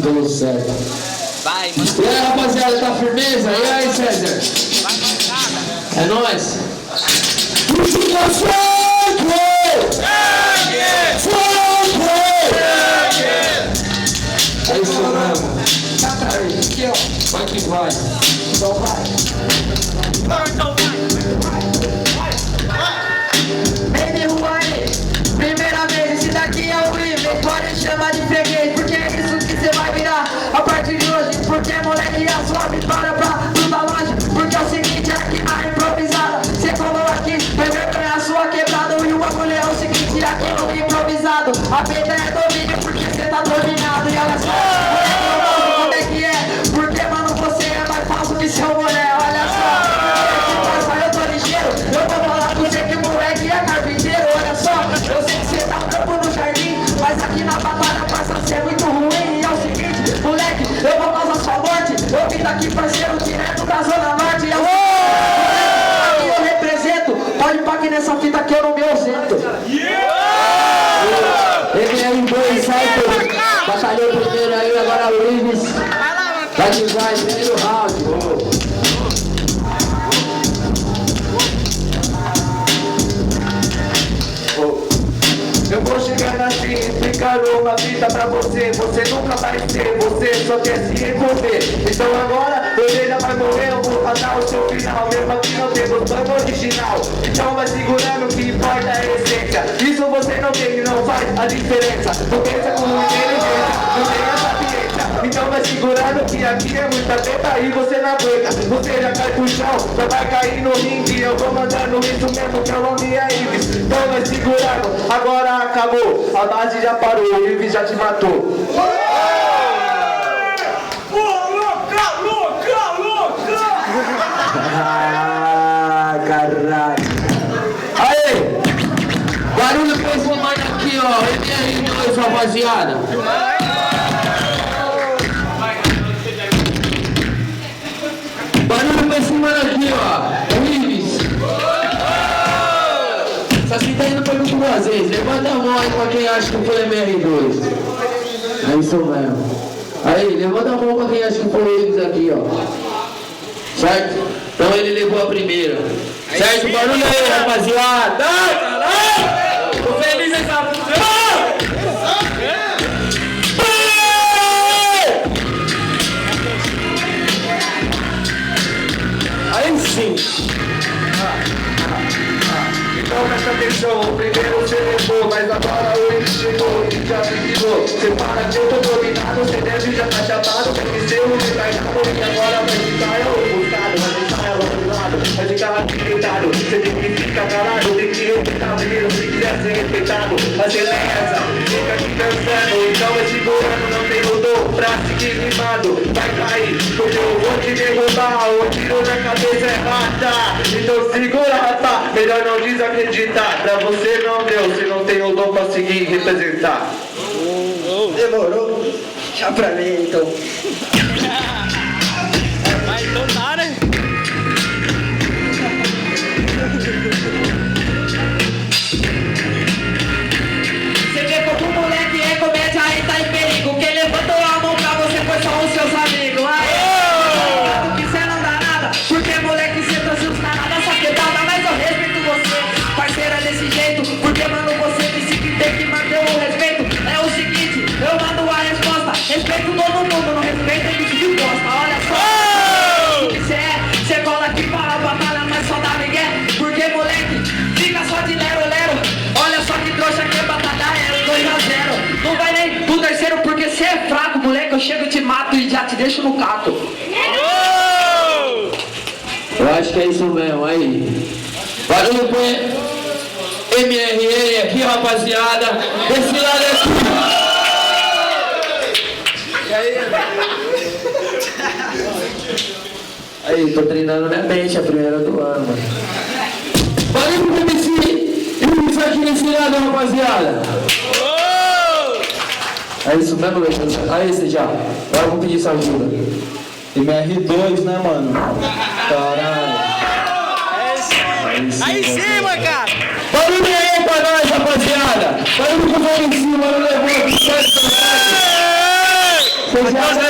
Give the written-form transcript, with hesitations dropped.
tudo certo. Vai, mano. E aí, rapaziada, tá firmeza? E aí, César? Vai, mancada. É nóis. É isso mesmo. Aqui, ó. Vai que vai. Então vai. Baby Ruane, primeira vez, esse daqui é o crime. Pode chamar de freguês, porque é isso que você vai virar a partir de hoje. Porque moleque, a sua me para pra luta longe. Porque é o seguinte, aqui na improvisada, você colou aqui, vai vergonhar a sua quebrada. E o bagulho é o seguinte, aqui no improvisado, a peita é domínio, porque você tá dominado. E olha só, moleque, eu mostro como é que é. Porque, mano, você é mais falso que seu mulher. Olha só, eu tô ligeiro, eu vou falar pra você que o moleque é carpinteiro. Olha só, eu sei que você tá um campo no jardim, mas aqui na batalha passa a ser muito ruim. E é o seguinte, moleque, eu vou causar sua morte. Eu vim daqui, parceiro, direto da Zona Norte. E é o seguinte, aqui eu represento. Pode ir pra aqui nessa fita que eu não me ausento. MR2, certo? Batalhou primeiro aí, agora o Luiz. Vai que vai, primeiro round. Eu vou chegar assim, explicando uma vida pra você. Você nunca vai ser, você só quer se envolver. Então agora, você já vai morrer, eu vou matar o seu final. Mesmo aqui não temos banco original. Então vai segurando, o que importa é a essência. Isso você não tem e não faz a diferença. Não pensa como inteligência, não tem a sapiência. Então vai segurando, que aqui é muita treta e você não aguenta. Você já cai pro chão, já vai cair no ringue. Eu vou mandando isso mesmo, que o nome é Ives. Então vai segurando, agora acabou, a base já parou, o Ives já te matou. Louca! Ah, caralho. Aê! Barulho pra esse mano aqui, ó. MR2, rapaziada. Barulho pra esse mano aqui, ó. Ives. Essa fita aí não foi muito boas vezes. Levanta a mão aí pra quem acha que foi MR2. É isso mesmo. Aí, levanta a mão pra quem acha que foi o Ives aqui, ó. Certo? Então ele levou a primeira. Certo? Barulho aí, rapaziada! Tô feliz nessa música! Aí sim! Então presta atenção, o primeiro você levou, mas agora o Ives chegou e já se virou. Você para que eu tô dominado, você deve já tá chapado. Tem que ser um retardado e agora vai ficar ofuscado, vai ficar alucinado, vai ficar acreditado. Você tem que ficar calado, tem que respeitar menino, se quiser ser respeitado. Acelera, fica aqui dançando, então vai segurando, não tem rodor pra seguir rimado. Vai cair, porque eu vou te derrubar, o tiro na cabeça é rata. Então segura, rata, melhor não desacreditar. Pra você não deu, você não tem o dom pra seguir representar. Demorou? Já pra mim, então. Vai, então tá, né? Você vê como o moleque é comédia, aí tá em perigo. Quem levantou a mão pra você foi só os seus amigos. Aí, que você não dá nada, porque moleque você trouxe os caras da sua quebrada, mas eu respeito você. Parceira desse jeito, porque mano você disse que tem que manter o respeito. É o seguinte, eu mando a resposta. Respeito todo mundo, não respeita ele de bosta. Olha só, o que você é, você cola aqui para a batalha, mas só dá migué. Porque moleque, fica só de lero-lero. Olha só que trouxa que batalha é 2-0. Não vai nem pro terceiro porque você é fraco, moleque. Eu chego, te mato e já te deixo no caco. Eu acho que é isso mesmo, aí. Barulho pro MRN aqui, rapaziada. Desse lado aqui. E aí? Aí, tô treinando minha mente, a primeira do ano, mano. Barulho pro MC. Isso aqui nesse lado, rapaziada. É isso mesmo, Lucas? Aí, você já. Agora vamos pedir sua ajuda. MR2, né, mano? Caralho. Aí em cima, cara! Barulho aí pra nós, rapaziada! Barulho com o em cima, não levou aqui, PGA